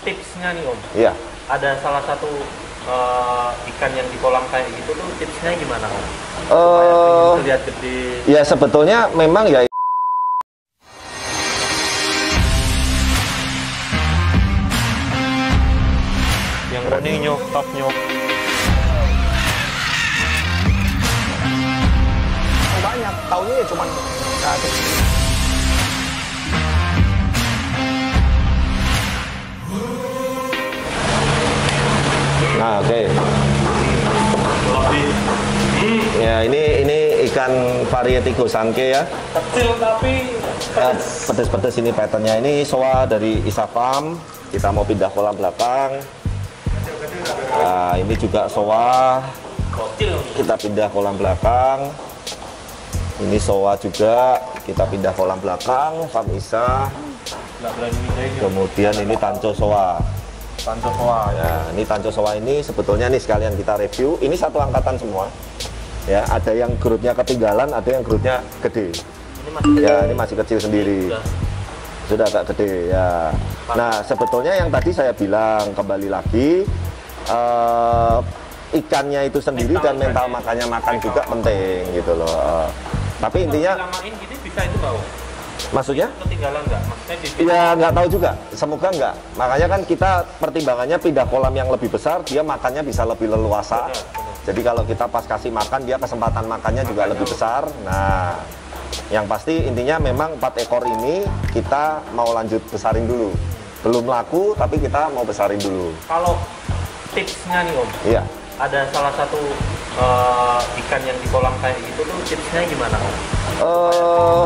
tipsnya nih Om. Iya. Ada salah satu ikan yang di kolam kayak gitu tuh tipsnya gimana Om? Supaya terlihat gede. Ya sebetulnya memang ya. Yang ini nyok, top nyok. Banyak, taunya ya cuman satu. Nah, oke. Ya, ini ikan variety Gosanke ya. Kecil tapi Pedes-pedes ini patternnya. Ini soa dari Isa Farm. Kita mau pindah kolam belakang. Nah, ini juga soa. kecil. Kita pindah kolam belakang. Ini soa juga. Kita pindah kolam belakang. Farm Isa. Nggak berani mindahin. Kemudian ini tanco soa. Tanco soa. Ya, ini tanco soa ini sebetulnya nih sekalian kita review. Ini satu angkatan semua. Ya, ada yang grupnya ketinggalan, ada yang grupnya gede. Ini masih Ya, ini masih kecil sendiri. Sudah agak gede ya. Nah, sebetulnya yang tadi saya bilang kembali lagi ikannya itu sendiri dan mental makan juga penting gitu loh. Tapi intinya lamain gini bisa itu nggak Om? maksudnya Ketinggalan nggak? Maksudnya di ya nggak tahu juga, semoga nggak. Makanya kan kita pertimbangannya pindah kolam yang lebih besar, dia makannya bisa lebih leluasa. Jadi kalau kita pas kasih makan, dia kesempatan makannya juga lebih besar. Nah, yang pasti intinya memang 4 ekor ini kita mau lanjut besarin dulu. Belum laku, tapi kita mau besarin dulu. Kalau tipsnya nih Om, Iya. ada salah satu ikan yang di kolam kayak gitu tuh tipsnya gimana Om?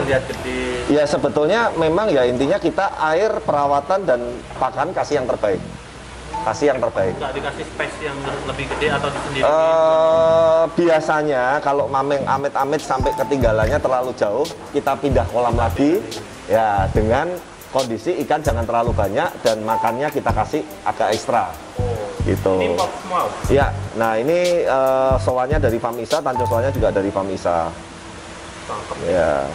Terlihat gede. Ya sebetulnya memang ya intinya kita air, perawatan, dan pakan kasih yang terbaik. Kasih yang terbaik. Nggak dikasih space yang lebih gede atau sendiri? Biasanya kalau mameng amit-amit sampai ketinggalannya terlalu jauh, kita pindah kolam lagi ya dengan kondisi ikan jangan terlalu banyak dan makannya kita kasih agak ekstra. Gitu. Ini pop semua? Ya, nah ini soanya dari Farm Isa, tanco soanya juga dari Farm Isa. Tangkep. Ya.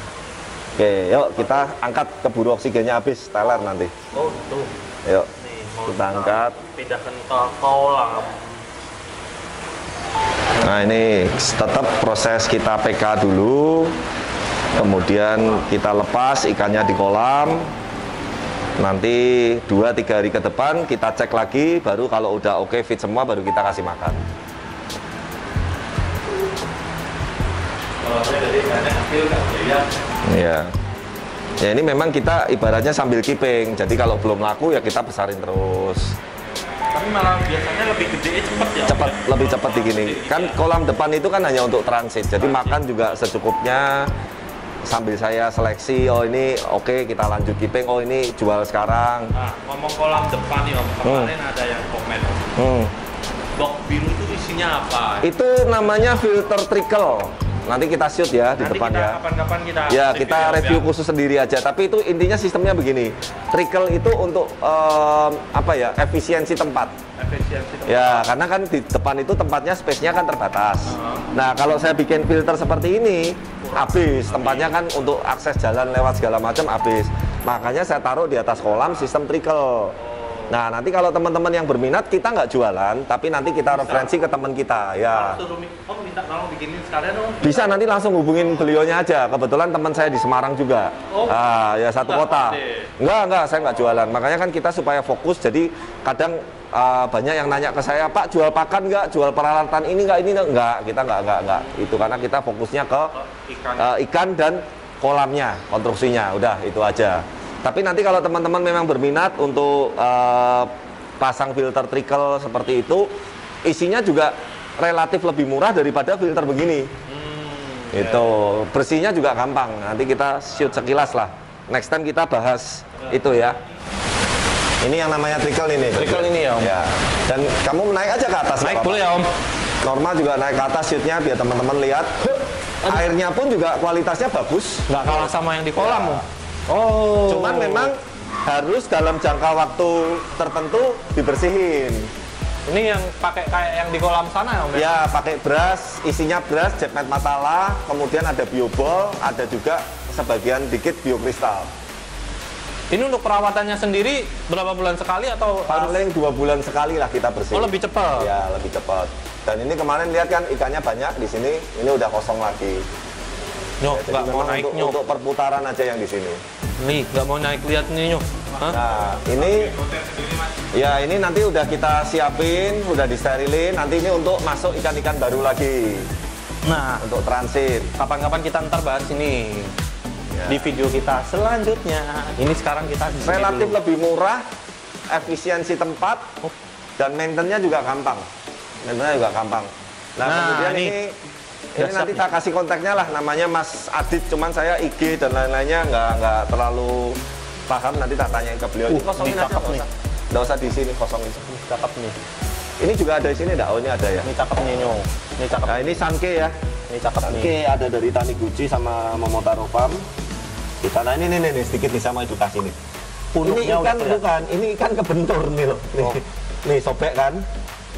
Oke, yuk kita angkat, keburu oksigennya habis, teler nanti. Oh, tuh. Yuk, Nih, mau kita angkat. pindahkan ke kolam. Nah ini tetap proses kita PK dulu, kemudian kita lepas ikannya di kolam. Nanti 2-3 hari ke depan kita cek lagi, baru kalau udah oke fit semua baru kita kasih makan. Ya. Ya ini memang kita ibaratnya sambil keeping. Jadi kalau belum laku ya kita besarin terus. Tapi malah biasanya lebih gede cepet ya? Cepat, lebih cepat di gini. Kan kolam depan itu kan hanya untuk transit. Jadi makan juga secukupnya. Sambil saya seleksi, oh ini oke, kita lanjut keeping, oh ini jual sekarang. Nah, ngomong kolam depan nih Om, kemarin ada yang komen Om. Box biru itu isinya apa? Itu namanya filter trickle. Nanti kita shoot ya di depan ya. Kapan-kapan kita Ya kita review khusus sendiri aja. Tapi itu intinya sistemnya begini. Trickle itu untuk apa ya? Efisiensi tempat. Efisiensi tempat. Ya karena kan di depan itu tempatnya space-nya kan terbatas. Nah kalau saya bikin filter seperti ini, habis tempatnya kan untuk akses jalan lewat segala macam habis. Makanya saya taruh di atas kolam sistem trickle. Nah nanti kalau teman-teman yang berminat kita nggak jualan, tapi nanti kita referensi ke teman kita ya. Om minta tolong bikinin sekalian Om. Bisa nanti langsung hubungin beliaunya aja. Kebetulan teman saya di Semarang juga. Ya satu kota. Enggak, saya nggak jualan. Makanya kan kita supaya fokus. Jadi kadang banyak yang nanya ke saya, Pak jual pakan nggak, jual peralatan ini nggak. Kita nggak. Itu karena kita fokusnya ke ikan dan kolamnya, konstruksinya. Udah itu aja. Tapi nanti kalau teman-teman memang berminat untuk pasang filter trickle seperti itu, isinya juga relatif lebih murah daripada filter begini. Itu bersihnya juga gampang. Nanti kita shoot sekilas lah. Next time kita bahas itu ya. Ini yang namanya trickle ini. Trickle ini ya Om. Ya. Dan kamu naik aja ke atas. Naik boleh ya Om. Normal juga naik ke atas shootnya biar teman-teman lihat. Airnya pun juga kualitasnya bagus. Nggak kalah sama yang di kolam Om. Oh. Cuman memang harus dalam jangka waktu tertentu dibersihin. Ini yang pakai kayak yang di kolam sana ya Om? Ya, pakai brush, isinya brush, jetmet matala, kemudian ada biobol, ada juga sebagian dikit biokristal. Ini untuk perawatannya sendiri berapa bulan sekali atau paling 2 bulan sekali lah kita bersih. Oh, lebih cepat. Ya, lebih cepat. Dan ini kemarin lihat kan ikannya banyak di sini, ini udah kosong lagi. Nyok, Ya, nggak mau naik nyok. Untuk perputaran aja yang di sini. Nih, nggak mau naik, lihat nih nyok. Hah? Nah, ini nanti udah kita siapin, udah disterilin. Nanti ini untuk masuk ikan-ikan baru lagi. Nah, Untuk transit. kapan-kapan kita ntar bahas ini di video kita selanjutnya. Ini sekarang kita di sini Relatif dulu. lebih murah, efisiensi tempat, dan maintenance-nya juga gampang. Maintenance-nya juga gampang. Nah, kemudian ini nanti saya kasih kontaknya lah, namanya Mas Adit, cuman saya IG dan lain-lainnya nggak terlalu paham, nanti tak tanyain ke beliau. Ini kosongin ini aja, cakep nih. nggak usah di sini, kosongin. Cakep nih. Ini juga ada di sini, oh ini ada ya. Ini cakep nih nyok. Ini cakep. Nah ini Sanke ya. Ini cakep nih. Sanke ada dari Taniguchi sama Momotaro Farm. Kita nah ini sedikit nih sama edukasi nih. Ini Punuknya ikan udah bukan, ini ikan kebentur nih loh. Nih, Oh. nih sobek kan.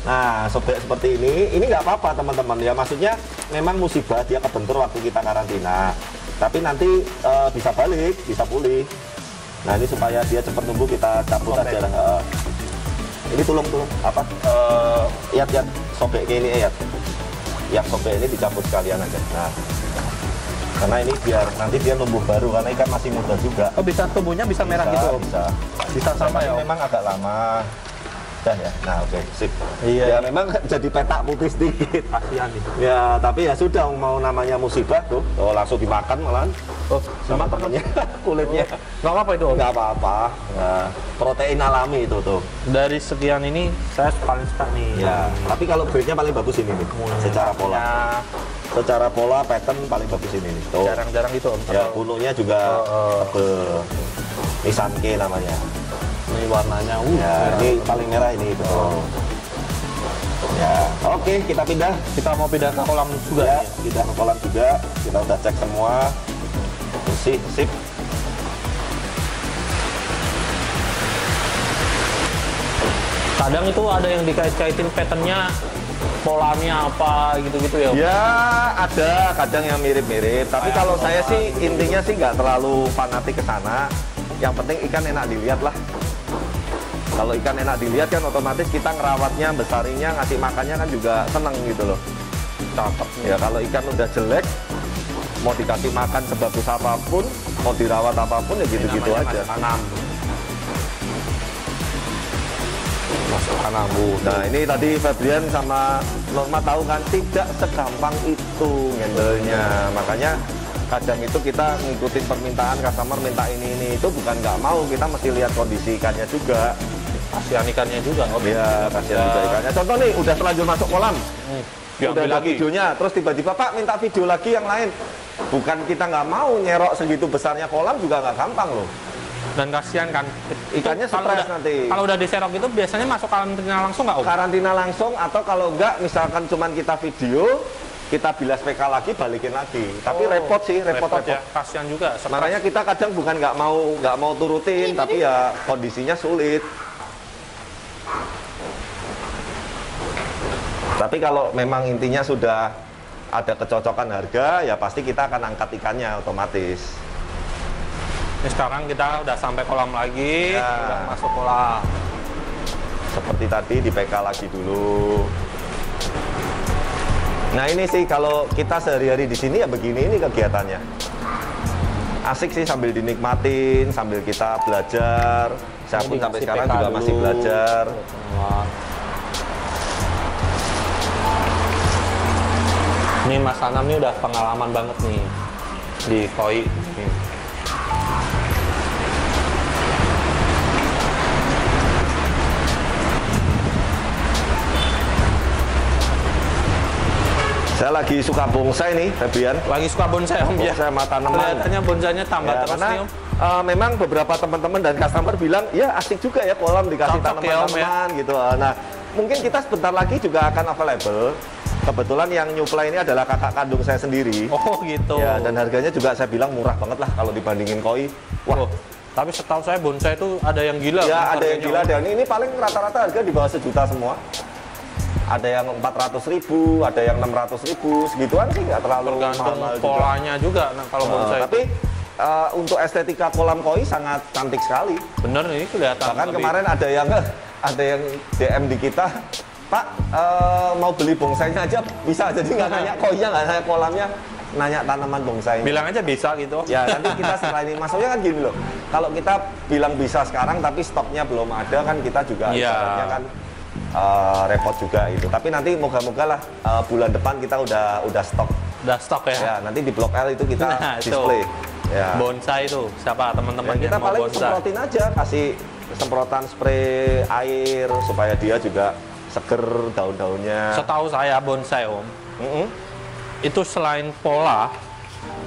Nah, sobek seperti ini nggak apa-apa teman-teman ya. Maksudnya memang musibah dia kebentur waktu kita karantina. Tapi nanti bisa balik, bisa pulih. Nah ini supaya dia cepat tumbuh kita cabut aja lah. Ini tulung apa? Iat sobek kayak ini ya sobek ini dicabut sekalian aja. Nah, karena ini biar nanti dia numbuh baru karena ikan masih muda juga. Oh, bisa tumbuhnya bisa merah gitu. Bisa sama ya, Om? memang agak lama. Dan ya, nah oke, sip. Iya. Ya memang jadi petak putih sedikit. Kasihan nih. Ya tapi ya sudah, mau namanya musibah tuh, langsung dimakan malahan. Oh, Sama temennya kulitnya. nggak apa-apa itu Om. Nggak apa-apa. Nah, protein alami itu tuh. Dari sekian ini saya paling suka nih. Ya, tapi kalau grade-nya paling bagus ini nih, secara pola. Ya, Secara pola pattern paling bagus ini nih. Tuh. jarang-jarang gitu Om. Ya, bunuhnya juga tebel. Ini Sanke namanya. Ini warnanya Ya, ini paling merah ini betul. Ya, oke, kita pindah. kita mau pindah ke kolam juga. Ya, pindah ke kolam juga. Kita udah cek semua. Bersih, sip. Kadang itu ada yang dikait-kaitin patternnya, polanya apa gitu-gitu ya Om. Ya, ada kadang yang mirip-mirip. Tapi Kayak kalau pola saya sih intinya sih nggak terlalu fanatik ke sana. Yang penting ikan enak dilihat lah. Kalau ikan enak dilihat kan otomatis kita ngerawatnya, besarinya, ngasih makannya kan juga seneng gitu loh. Cakep. Ya kalau ikan udah jelek, mau dikasih makan sebagus apapun, mau dirawat apapun ya gitu-gitu Namanya aja. masuk tanam. Masuk tanam, Bu. Nah ini tadi Febrian sama Norma tahu kan tidak segampang itu ngendelnya. Makanya kadang itu kita ngikutin permintaan customer minta ini itu bukan nggak mau, kita mesti lihat kondisi ikannya juga. Kasihan ikannya juga Om. Iya, kasihan juga ikannya. Contoh nih, udah terlanjur masuk kolam, Diambil udah ada lagi. videonya, terus tiba-tiba Pak minta video lagi yang lain. Bukan kita nggak mau, nyerok segitu besarnya kolam juga nggak gampang loh. Dan kasihan kan. Ikannya Kalau stres udah- nanti. Kalau udah diserok itu biasanya masuk karantina langsung nggak Om? Karantina langsung, atau kalau enggak misalkan cuman kita video, kita bilas PK lagi, balikin lagi. Tapi repot sih, repot ya. Kasihan juga. stres. Makanya kita kadang bukan nggak mau turutin, tapi ya kondisinya sulit. Tapi kalau memang intinya sudah ada kecocokan harga, ya pasti kita akan angkat ikannya otomatis. Ini sekarang kita udah sampai kolam lagi, Ya. udah masuk kolam. Seperti tadi di PK lagi dulu. Nah ini sih kalau kita sehari-hari di sini ya begini ini kegiatannya. Asik sih sambil dinikmatin, sambil kita belajar. Saya pun Ini sampai dikasih sekarang PK juga masih dulu. belajar. Wah. Ini Mas Anam ini udah pengalaman banget nih di koi. Nih. Saya lagi suka bonsai nih, Febrian. Lagi suka bonsai Om ya? Bonsai sama tanaman. Kelihatannya bonsainya tambah Ya, terus karena nih Om. memang beberapa teman-teman dan customer bilang, ya asik juga ya kolam dikasih Cocok ya, Om, tanaman-tanaman gitu. Nah, mungkin kita sebentar lagi juga akan available. Kebetulan yang nyuplai ini adalah kakak kandung saya sendiri. Oh gitu. Ya, dan harganya juga saya bilang murah banget lah kalau dibandingin koi. Wah, Oh, tapi setahu saya bonsai itu ada yang gila. ya ada yang harganya, gila, Om. dan ini paling rata-rata harga di bawah 1 juta semua. Ada yang 400.000, ada yang 600.000, segituan sih nggak terlalu Tergantung mahal juga. polanya juga nah, kalau bonsai. Tapi untuk estetika kolam koi sangat cantik sekali. Bener nih kelihatan. Bahkan kemarin ada yang DM di kita, Pak mau beli bongsainya aja bisa, jadi nggak nanya koinya, nggak nanya kolamnya, nanya tanaman bonsai. Bilang aja bisa gitu. Ya nanti kita setelah ini, maksudnya kan gini loh, kalau kita bilang bisa sekarang tapi stoknya belum ada kan kita juga ibaratnya kan repot juga itu. Tapi nanti moga-moga lah bulan depan kita udah stok. Udah stok ya? Ya nanti di Blok L itu kita display. Ya. Bonsai itu siapa teman-teman ya, kita yang mau paling bonsai? semprotin aja, kasih semprotan spray air supaya dia juga seger daun-daunnya. Setahu saya bonsai Om, itu selain pola,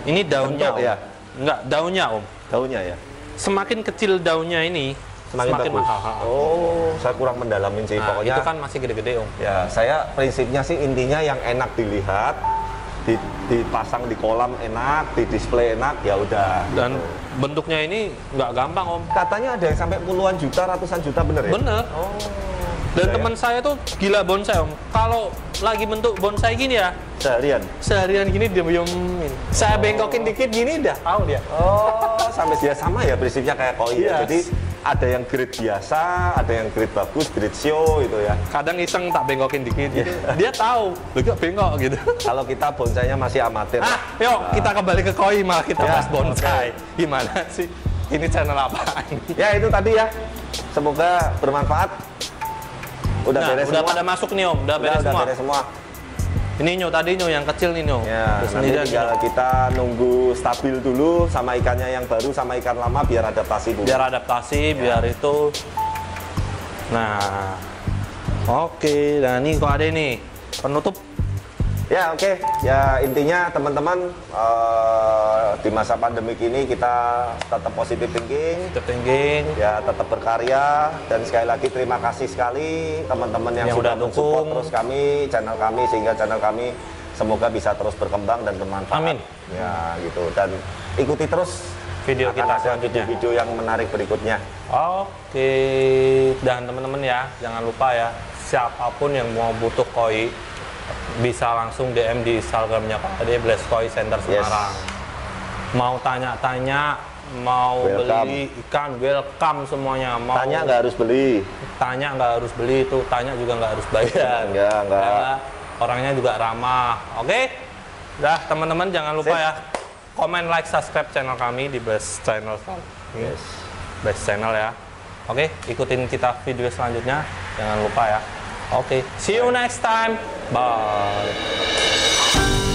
ini daunnya Bentuk, Om. ya? Enggak, daunnya Om. Daunnya ya. Semakin kecil daunnya ini, semakin bagus. mahal. Oh, saya kurang mendalamin sih. Nah, pokoknya itu kan masih gede-gede Om. ya, saya prinsipnya sih intinya yang enak dilihat, dipasang di kolam enak, di display enak, ya udah. Dan gitu. bentuknya ini nggak gampang Om. Katanya ada yang sampai puluhan juta, ratusan juta, bener ya? Bener. Oh. Dan ya, teman saya tuh gila bonsai Om. Kalau lagi bentuk bonsai gini ya, seharian gini dia diemin. Saya bengkokin dikit gini udah tahu dia. Oh, sampai dia sama ya prinsipnya kayak koi ya. Yes. Jadi ada yang grade biasa, ada yang grade bagus, grade show gitu ya. Kadang iseng tak bengkokin dikit gitu. Dia tahu, lu kok bengkok gitu. Kalau kita bonsainya masih amatir. Yuk kita kembali ke koi malah kita Ya, bahas bonsai. Gimana sih? Ini channel apaan? Ya itu tadi ya. Semoga bermanfaat. Udah Nah, beres udah semua. pada masuk nih Om, udah beres semua. Beres semua. Ini Nyo tadi Nyo yang kecil nih Nyo. Ya, Terus nanti ini tinggal kita nunggu stabil dulu sama ikannya yang baru sama ikan lama biar adaptasi dulu. biar adaptasi, biar itu. Nah, oke. Nah ini kok ada nih penutup. Ya oke. Ya intinya teman-teman di masa pandemik ini kita tetap positive thinking. Ya tetap berkarya dan sekali lagi terima kasih sekali teman-teman yang sudah mensupport terus kami, channel kami sehingga channel kami semoga bisa terus berkembang dan bermanfaat. Amin. Ya gitu dan ikuti terus Video kita selanjutnya. Video yang menarik berikutnya. Oke. Dan teman-teman ya jangan lupa ya siapapun yang mau butuh koi bisa langsung DM di Instagramnya KD Blast Koi Center Semarang. Mau tanya-tanya, mau beli ikan, welcome semuanya. Mau tanya nggak harus beli. Tanya nggak harus beli itu, tanya juga nggak harus bayar. Enggak. Karena orangnya juga ramah. Oke? Dah teman-teman jangan lupa ya komen, like, subscribe channel kami di Blast Channel. Blast Channel ya. Oke, ikutin kita video selanjutnya. Jangan lupa ya. Oke, see you next time. Bye.